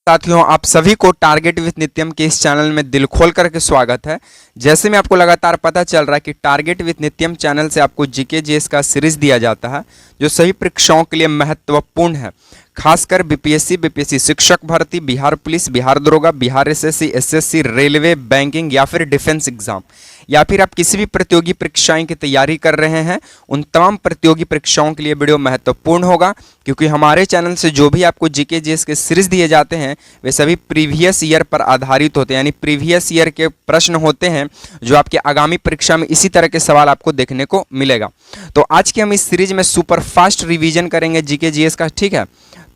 साथियों, आप सभी को टारगेट विथ नित्यम के इस चैनल में दिल खोल करके स्वागत है। जैसे में आपको लगातार पता चल रहा है कि टारगेट विथ नित्यम चैनल से आपको जीके जीएस का सीरीज दिया जाता है जो सभी परीक्षाओं के लिए महत्वपूर्ण है, खासकर बीपीएससी शिक्षक भर्ती, बिहार पुलिस, बिहार दरोगा, बिहार एसएससी, रेलवे, बैंकिंग या फिर डिफेंस एग्जाम, या फिर आप किसी भी प्रतियोगी परीक्षाएं की तैयारी कर रहे हैं, उन तमाम प्रतियोगी परीक्षाओं के लिए वीडियो महत्वपूर्ण होगा। क्योंकि हमारे चैनल से जो भी आपको जीके जीएस के सीरीज दिए जाते हैं वे सभी प्रीवियस ईयर पर आधारित होते हैं, यानी प्रीवियस ईयर के प्रश्न होते हैं जो आपके आगामी परीक्षा में इसी तरह के सवाल आपको देखने को मिलेगा। तो आज की हम इस सीरीज में सुपर फास्ट रिवीजन करेंगे जीके जीएस का, ठीक है।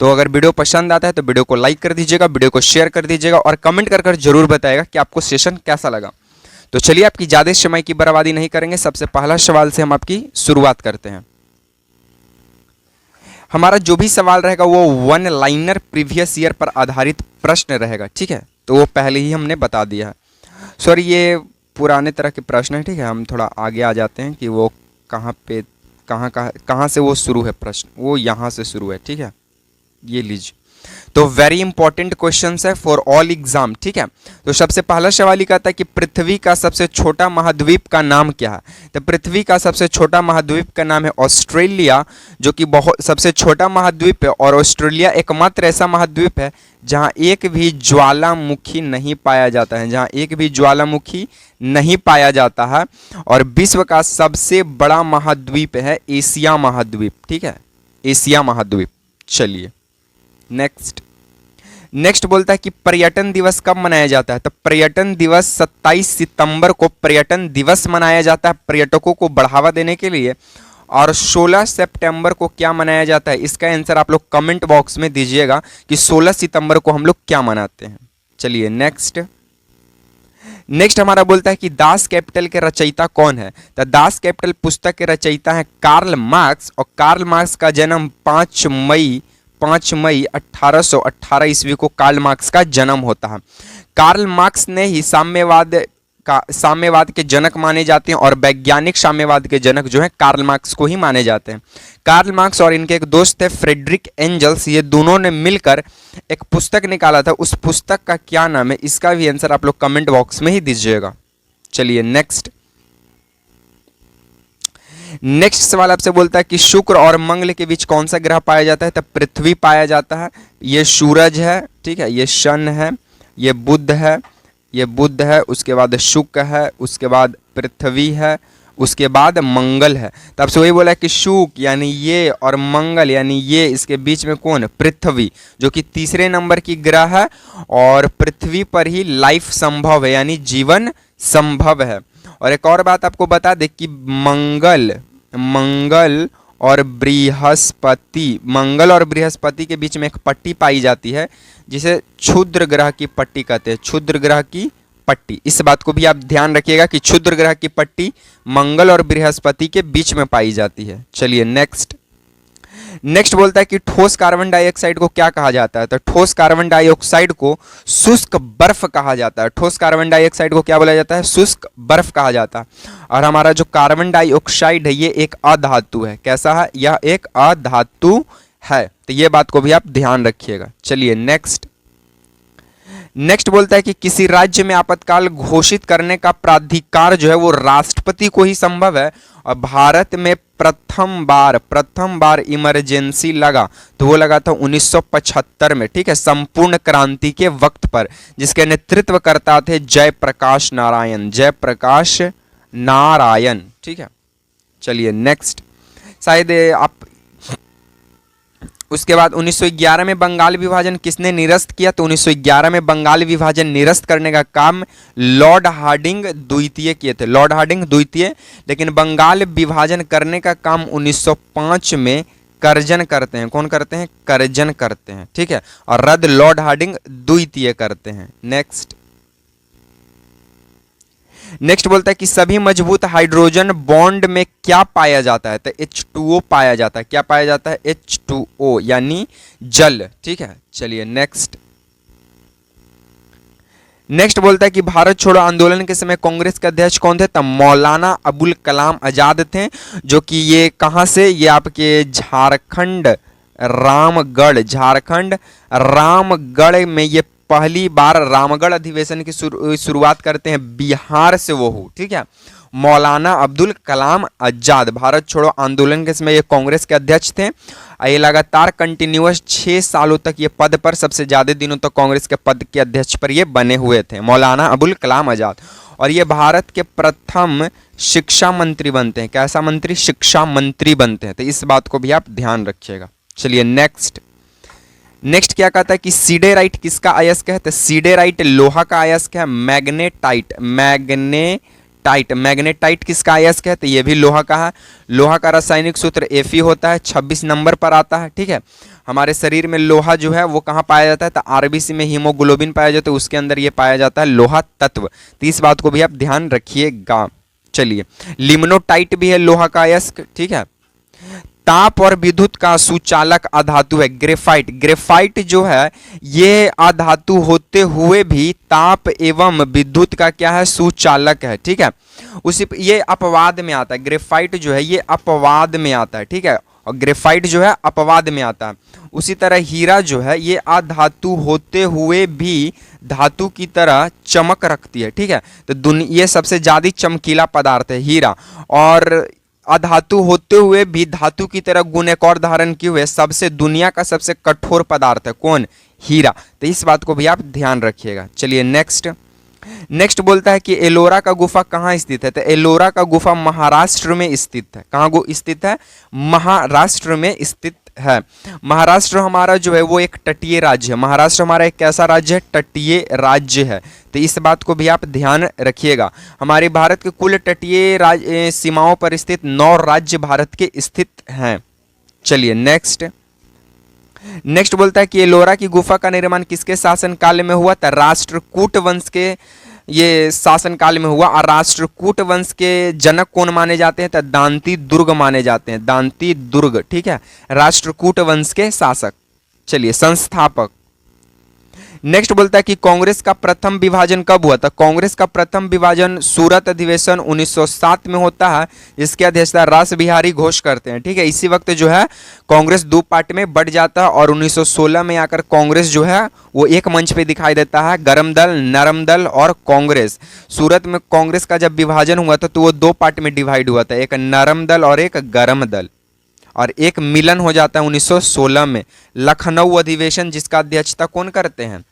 तो अगर वीडियो पसंद आता है तो वीडियो को लाइक कर दीजिएगा, वीडियो को शेयर कर दीजिएगा और कमेंट कर जरूर बताइएगा कि आपको सेशन कैसा लगा। तो चलिए, आपकी ज़्यादा समय की बर्बादी नहीं करेंगे, सबसे पहला सवाल से हम आपकी शुरुआत करते हैं। हमारा जो भी सवाल रहेगा वो वन लाइनर प्रीवियस ईयर पर आधारित प्रश्न रहेगा, ठीक है। तो वो पहले ही हमने बता दिया है। सॉरी, ये पुराने तरह के प्रश्न है, ठीक है। हम थोड़ा आगे आ जाते हैं कि वो कहाँ से वो शुरू है प्रश्न, वो यहाँ से शुरू है, ठीक है। ये लीजिए, तो वेरी इंपॉर्टेंट क्वेश्चन है फॉर ऑल एग्जाम, ठीक है। तो सबसे पहला सवाल ही कहता है कि पृथ्वी का सबसे छोटा महाद्वीप का नाम क्या है। तो पृथ्वी का सबसे छोटा महाद्वीप का नाम है ऑस्ट्रेलिया, जो कि बहुत सबसे छोटा महाद्वीप है। और ऑस्ट्रेलिया एकमात्र ऐसा महाद्वीप है जहां एक भी ज्वालामुखी नहीं पाया जाता है, जहां एक भी ज्वालामुखी नहीं पाया जाता है। और विश्व का सबसे बड़ा महाद्वीप है एशिया महाद्वीप, ठीक है, एशिया महाद्वीप। चलिए नेक्स्ट बोलता है कि पर्यटन दिवस कब मनाया जाता है। तो पर्यटन दिवस 27 सितंबर को पर्यटन दिवस मनाया जाता है पर्यटकों को बढ़ावा देने के लिए। और 16 सितंबर को क्या मनाया जाता है, इसका आंसर आप लोग कमेंट बॉक्स में दीजिएगा कि 16 सितंबर को हम लोग क्या मनाते हैं। चलिए नेक्स्ट हमारा बोलता है कि दास कैपिटल के रचयिता कौन है। तो दास कैपिटल पुस्तक के रचयिता है कार्ल मार्क्स। और कार्ल मार्क्स का जन्म 5 मई 1818 ईस्वी को कार्ल मार्क्स का जन्म होता है। कार्ल मार्क्स ने ही साम्यवाद के जनक माने जाते हैं और वैज्ञानिक साम्यवाद के जनक जो है कार्ल मार्क्स को ही माने जाते हैं। कार्ल मार्क्स और इनके एक दोस्त थे फ्रेडरिक एंजल्स, ये दोनों ने मिलकर एक पुस्तक निकाला था। उस पुस्तक का क्या नाम है, इसका भी आंसर आप लोग कमेंट बॉक्स में ही दीजिएगा। चलिए नेक्स्ट सवाल आपसे बोलता है कि शुक्र और मंगल के बीच कौन सा ग्रह पाया जाता है। तब पृथ्वी पाया जाता है। ये सूरज है, ठीक है, ये शन है, ये बुध है, उसके बाद शुक्र है, उसके बाद पृथ्वी है, उसके बाद मंगल है। तब से वही बोला कि शुक्र यानी ये और मंगल यानी ये, इसके बीच में कौन है, पृथ्वी, जो कि तीसरे नंबर की ग्रह है। और पृथ्वी पर ही लाइफ संभव है, यानी जीवन संभव है। और एक और बात आपको बता दे कि मंगल और बृहस्पति के बीच में एक पट्टी पाई जाती है जिसे क्षुद्र ग्रह की पट्टी कहते हैं, क्षुद्र ग्रह की पट्टी। इस बात को भी आप ध्यान रखिएगा कि क्षुद्र ग्रह की पट्टी मंगल और बृहस्पति के बीच में पाई जाती है। चलिए नेक्स्ट बोलता है कि ठोस कार्बन डाइऑक्साइड को क्या कहा जाता है। तो ठोस कार्बन डाइऑक्साइड को शुष्क बर्फ कहा जाता है। ठोस कार्बन डाइऑक्साइड को क्या बोला जाता है, शुष्क बर्फ कहा जाता है। और हमारा जो कार्बन डाइऑक्साइड है ये एक अधातु है। कैसा है, यह एक अधातु है। तो ये बात को भी आप ध्यान रखिएगा। चलिए नेक्स्ट बोलता है कि किसी राज्य में आपातकाल घोषित करने का प्राधिकार जो है वो राष्ट्रपति को ही संभव है। और भारत में प्रथम बार इमरजेंसी लगा तो वो लगा था 1975 में, ठीक है, संपूर्ण क्रांति के वक्त पर, जिसके नेतृत्व करता थे जयप्रकाश नारायण, ठीक है। चलिए नेक्स्ट, शायद आप उसके बाद 1911 में बंगाल विभाजन किसने निरस्त किया। तो 1911 में बंगाल विभाजन निरस्त करने का काम लॉर्ड हार्डिंग द्वितीय किए थे, लॉर्ड हार्डिंग द्वितीय। लेकिन बंगाल विभाजन करने का काम 1905 में कर्जन करते हैं। कौन करते हैं, कर्जन करते हैं, ठीक है। और रद्द लॉर्ड हार्डिंग द्वितीय करते हैं। नेक्स्ट बोलता है कि सभी मजबूत हाइड्रोजन बॉन्ड में क्या पाया जाता है। तो H2O पाया जाता है। क्या पाया जाता है, H2O यानी जल, ठीक है। चलिए नेक्स्ट बोलता है कि भारत छोड़ो आंदोलन के समय कांग्रेस के अध्यक्ष कौन थे। तब मौलाना अबुल कलाम आजाद थे, जो कि ये कहां से, ये आपके झारखंड रामगढ़, झारखंड रामगढ़ में ये पहली बार रामगढ़ अधिवेशन की शुरुआत करते हैं, बिहार से वो हो, ठीक है। मौलाना अब्दुल कलाम आजाद भारत छोड़ो आंदोलन के समय ये कांग्रेस के अध्यक्ष थे। ये लगातार कंटिन्यूअस 6 सालों तक ये पद पर, सबसे ज्यादा दिनों तक कांग्रेस के पद के अध्यक्ष पर ये बने हुए थे, मौलाना अबुल कलाम आजाद। और ये भारत के प्रथम शिक्षा मंत्री बनते हैं। कैसा मंत्री? शिक्षा मंत्री बनते हैं। तो इस बात को भी आप ध्यान रखिएगा। चलिए नेक्स्ट क्या कहता है कि सीडेराइट किसका अयस्क है? तो सीडेराइट लोहा का अयस्क है। मैग्नेटाइट किसका अयस्क है? तो ये भी लोहा का है। लोहा का रासायनिक सूत्र Fe होता है, 26 नंबर पर आता है, ठीक है। हमारे शरीर में लोहा जो है वो कहाँ पाया जाता है? तो आरबीसी में हीमोग्लोबिन पाया जाता है, उसके अंदर ये पाया जाता है लोहा तत्व। तो इस बात को भी आप ध्यान रखिएगा। चलिए, लिमनोटाइट भी है लोहा का अयस्क, ठीक है। ताप और विद्युत का सुचालक अधातु है ग्रेफाइट। ग्रेफाइट जो है ये अधातु होते हुए भी ताप एवं विद्युत का क्या है? सुचालक है, ठीक है। उसी ये अपवाद में आता है। ग्रेफाइट जो है ये अपवाद में आता है, ठीक है। और ग्रेफाइट जो है अपवाद में आता है। उसी तरह हीरा जो है ये अधातु होते हुए भी धातु की तरह चमक रखती है, ठीक है। तो ये सबसे ज्यादा चमकीला पदार्थ है हीरा, और अधातु होते हुए भी धातु की तरह गुण एक और धारण किए हुए सबसे दुनिया का सबसे कठोर पदार्थ है कौन? हीरा। तो इस बात को भी आप ध्यान रखिएगा। चलिए नेक्स्ट बोलता है कि एलोरा का गुफा कहाँ स्थित है? तो एलोरा का गुफा महाराष्ट्र में स्थित है। कहाँ स्थित है? महाराष्ट्र में स्थित है। महाराष्ट्र हमारा जो है वो एक तटीय राज्य है। महाराष्ट्र हमारा एक कैसा राज्य है? तटीय राज्य है। तो इस बात को भी आप ध्यान रखिएगा। हमारे भारत के कुल तटीय सीमाओं पर स्थित 9 राज्य भारत के स्थित हैं। चलिए नेक्स्ट बोलता है कि एलोरा की गुफा का निर्माण किसके शासनकाल में हुआ? था राष्ट्रकूट वंश के ये शासनकाल में हुआ। और राष्ट्रकूट वंश के जनक कौन माने जाते हैं? तो दांती दुर्ग माने जाते हैं, दांती दुर्ग, ठीक है। राष्ट्रकूट वंश के शासक। चलिए संस्थापक। नेक्स्ट बोलता है कि कांग्रेस का प्रथम विभाजन कब हुआ था? कांग्रेस का प्रथम विभाजन सूरत अधिवेशन 1907 में होता है, जिसकी अध्यक्षता रास बिहारी घोष करते हैं, ठीक है। इसी वक्त जो है कांग्रेस 2 पार्ट में बढ़ जाता है और 1916 में आकर कांग्रेस जो है वो एक मंच पे दिखाई देता है, गरम दल, नरम दल और कांग्रेस। सूरत में कांग्रेस का जब विभाजन हुआ था तो वो 2 पार्ट में डिवाइड हुआ था, एक नरम दल और एक गरम दल, और एक मिलन हो जाता है 1916 में। लखनऊ अधिवेशन जिसका अध्यक्षता कौन करते हैं?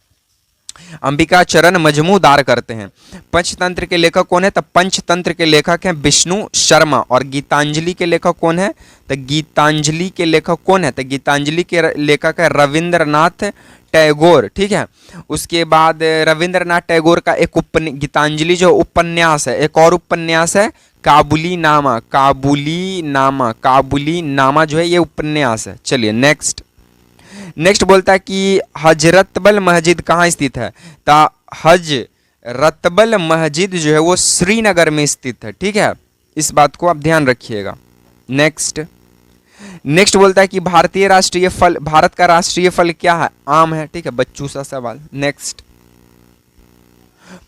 अंबिका चरण मजमूदार करते हैं। पंचतंत्र के लेखक कौन है? तो पंचतंत्र के लेखक हैं विष्णु शर्मा। और गीतांजलि के लेखक कौन है? तो गीतांजलि के लेखक कौन है? तो गीतांजलि के लेखक है रविंद्रनाथ टैगोर, ठीक है। उसके बाद रविंद्रनाथ टैगोर का एक गीतांजलि जो उपन्यास है, एक और उपन्यास है काबुली नामा। काबुली नामा जो है ये उपन्यास है। चलिए नेक्स्ट बोलता है कि हजरतबल मस्जिद कहाँ स्थित है? तो हजरतबल मस्जिद जो है वो श्रीनगर में स्थित है, ठीक है। इस बात को आप ध्यान रखिएगा। नेक्स्ट बोलता है कि भारत का राष्ट्रीय फल क्या है? आम है, ठीक है। बच्चों सा सवाल। नेक्स्ट,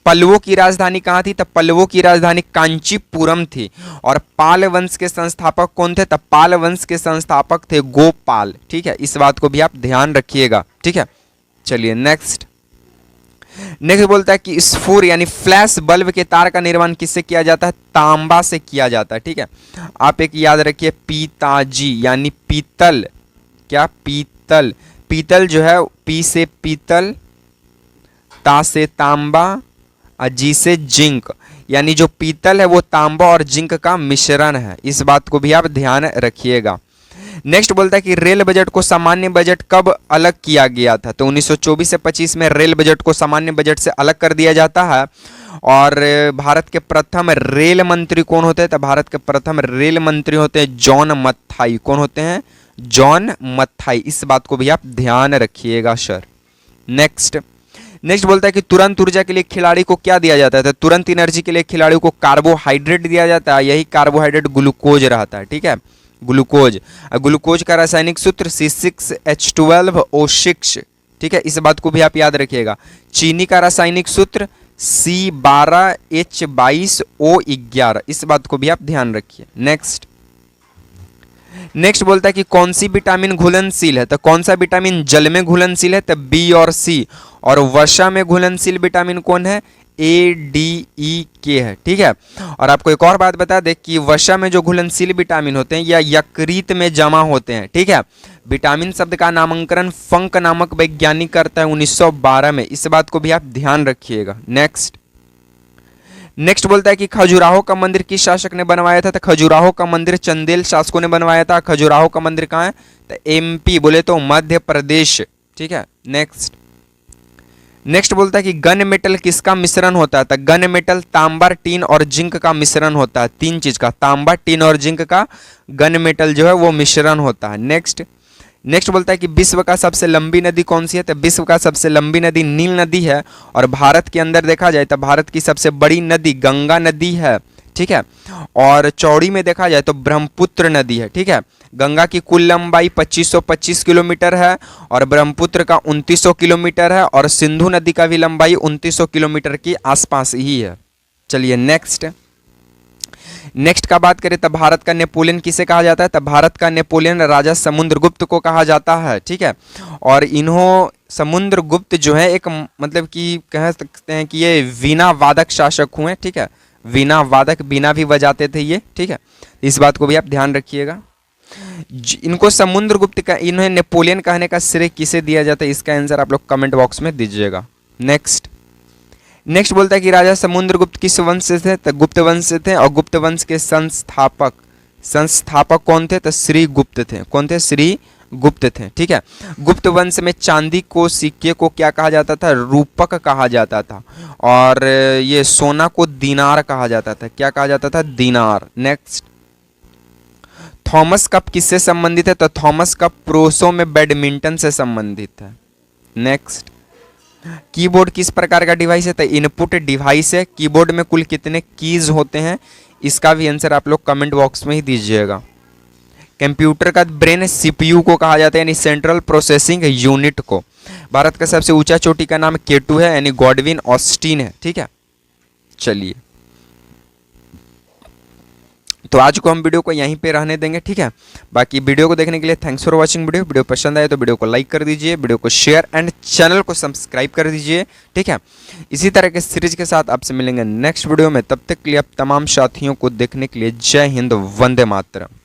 पल्लवों की राजधानी कहाँ थी? तो पल्लवों की राजधानी कांचीपुरम थी। और पाल वंश के संस्थापक कौन थे? तो पाल वंश के संस्थापक थे गोपाल, ठीक है। इस बात को भी आप ध्यान रखिएगा, ठीक है। चलिए नेक्स्ट बोलता है कि स्फूर यानी फ्लैश बल्ब के तार का निर्माण किससे किया जाता है? तांबा से किया जाता है, ठीक है। आप एक याद रखिए, पिताजी यानी पीतल। क्या? पीतल जो है पी से पीतल, ता से तांबा, जी से जिंक, यानी जो पीतल है वो तांबा और जिंक का मिश्रण है। इस बात को भी आप ध्यान रखिएगा। नेक्स्ट बोलता है कि रेल बजट को सामान्य बजट कब अलग किया गया था? तो 1924 से 25 में रेल बजट को सामान्य बजट से अलग कर दिया जाता है। और भारत के प्रथम रेल मंत्री कौन होते हैं? तो भारत के प्रथम रेल मंत्री होते हैं जॉन मथाई। कौन होते हैं? जॉन मथाई। इस बात को भी आप ध्यान रखिएगा सर। नेक्स्ट बोलता है कि तुरंत ऊर्जा के लिए खिलाड़ी को क्या दिया जाता है? तो तुरंत एनर्जी के लिए खिलाड़ी को कार्बोहाइड्रेट दिया जाता है। यही कार्बोहाइड्रेट ग्लूकोज रहता है, ठीक है। ग्लूकोज का रासायनिक सूत्र C6H12O6, ठीक है। इस बात को भी आप याद रखिएगा। चीनी का रासायनिक सूत्र C12H22O11। इस बात को भी आप ध्यान रखिए। नेक्स्ट बोलता है कि कौन सी विटामिन घुलनशील है, तो कौन सा विटामिन जल में घुलनशील है, तो बी और सी। और वसा में घुलनशील विटामिन कौन है, ए डी ई के है, ठीक है। और आपको एक और बात बता दें कि वसा में जो घुलनशील विटामिन होते हैं या यकृत में जमा होते हैं, ठीक है। विटामिन शब्द का नामकरण फंक नामक वैज्ञानिक करता है 1912 में, इस बात को भी आप ध्यान रखिएगा। नेक्स्ट बोलता है कि खजुराहो का मंदिर किस शासक ने बनवाया था, तो खजुराहो का मंदिर चंदेल शासकों ने बनवाया था। खजुराहो का मंदिर कहाँ है, तो एमपी बोले तो मध्य प्रदेश, ठीक है। नेक्स्ट बोलता है कि गन मेटल किसका मिश्रण होता है, तो गन मेटल तांबा, टीन और जिंक का मिश्रण होता है, तीन चीज का, तांबा, टीन और जिंक का गन मेटल जो है वो मिश्रण होता है। नेक्स्ट बोलता है कि विश्व का सबसे लंबी नदी कौन सी है, तो विश्व का सबसे लंबी नदी नील नदी है। और भारत के अंदर देखा जाए तो भारत की सबसे बड़ी नदी गंगा नदी है, ठीक है। और चौड़ी में देखा जाए तो ब्रह्मपुत्र नदी है, ठीक है। गंगा की कुल लंबाई 2525 किलोमीटर है और ब्रह्मपुत्र का 2900 किलोमीटर है और सिंधु नदी का भी लंबाई 2900 किलोमीटर के आसपास ही है। चलिए नेक्स्ट का बात करें तो भारत का नेपोलियन किसे कहा जाता है, तो भारत का नेपोलियन राजा समुद्रगुप्त को कहा जाता है, ठीक है। और इन्हों समुद्रगुप्त जो है एक मतलब कि कह सकते हैं कि ये वीणा वादक शासक हुए, ठीक है। वीणा वादक, वीणा भी बजाते थे ये, ठीक है। इस बात को भी आप ध्यान रखिएगा। इनको समुद्रगुप्त का, इन्हें नेपोलियन कहने का श्रेय किसे दिया जाता है, इसका आंसर आप लोग कमेंट बॉक्स में दीजिएगा। नेक्स्ट बोलता है कि राजा समुद्रगुप्त किस वंश से थे, तो गुप्त वंश से थे। और गुप्त वंश के संस्थापक कौन थे, तो श्री गुप्त थे। कौन थे, श्री गुप्त थे, ठीक है। गुप्त वंश में चांदी को, सिक्के को क्या कहा जाता था, रूपक कहा जाता था। और ये सोना को दीनार कहा जाता था, क्या कहा जाता था, दीनार। नेक्स्ट, थॉमस कप किससे संबंधित है, तो थॉमस कप प्रोसो में बैडमिंटन से संबंधित है। नेक्स्ट, कीबोर्ड किस प्रकार का डिवाइस है, तो इनपुट डिवाइस है। कीबोर्ड में कुल कितने कीज होते हैं, इसका भी आंसर आप लोग कमेंट बॉक्स में ही दीजिएगा। कंप्यूटर का ब्रेन सीपीयू को कहा जाता है, यानी सेंट्रल प्रोसेसिंग यूनिट को। भारत का सबसे ऊंचा चोटी का नाम K2 है, यानी गॉडविन ऑस्टिन है, ठीक है। चलिए, तो आज को हम वीडियो को यहीं पे रहने देंगे, ठीक है। बाकी वीडियो को देखने के लिए थैंक्स फॉर वॉचिंग। वीडियो पसंद आए तो वीडियो को लाइक कर दीजिए, वीडियो को शेयर एंड चैनल को सब्सक्राइब कर दीजिए, ठीक है। इसी तरह के सीरीज के साथ आपसे मिलेंगे नेक्स्ट वीडियो में। तब तक के लिए आप तमाम साथियों को देखने के लिए जय हिंद, वंदे मातरम।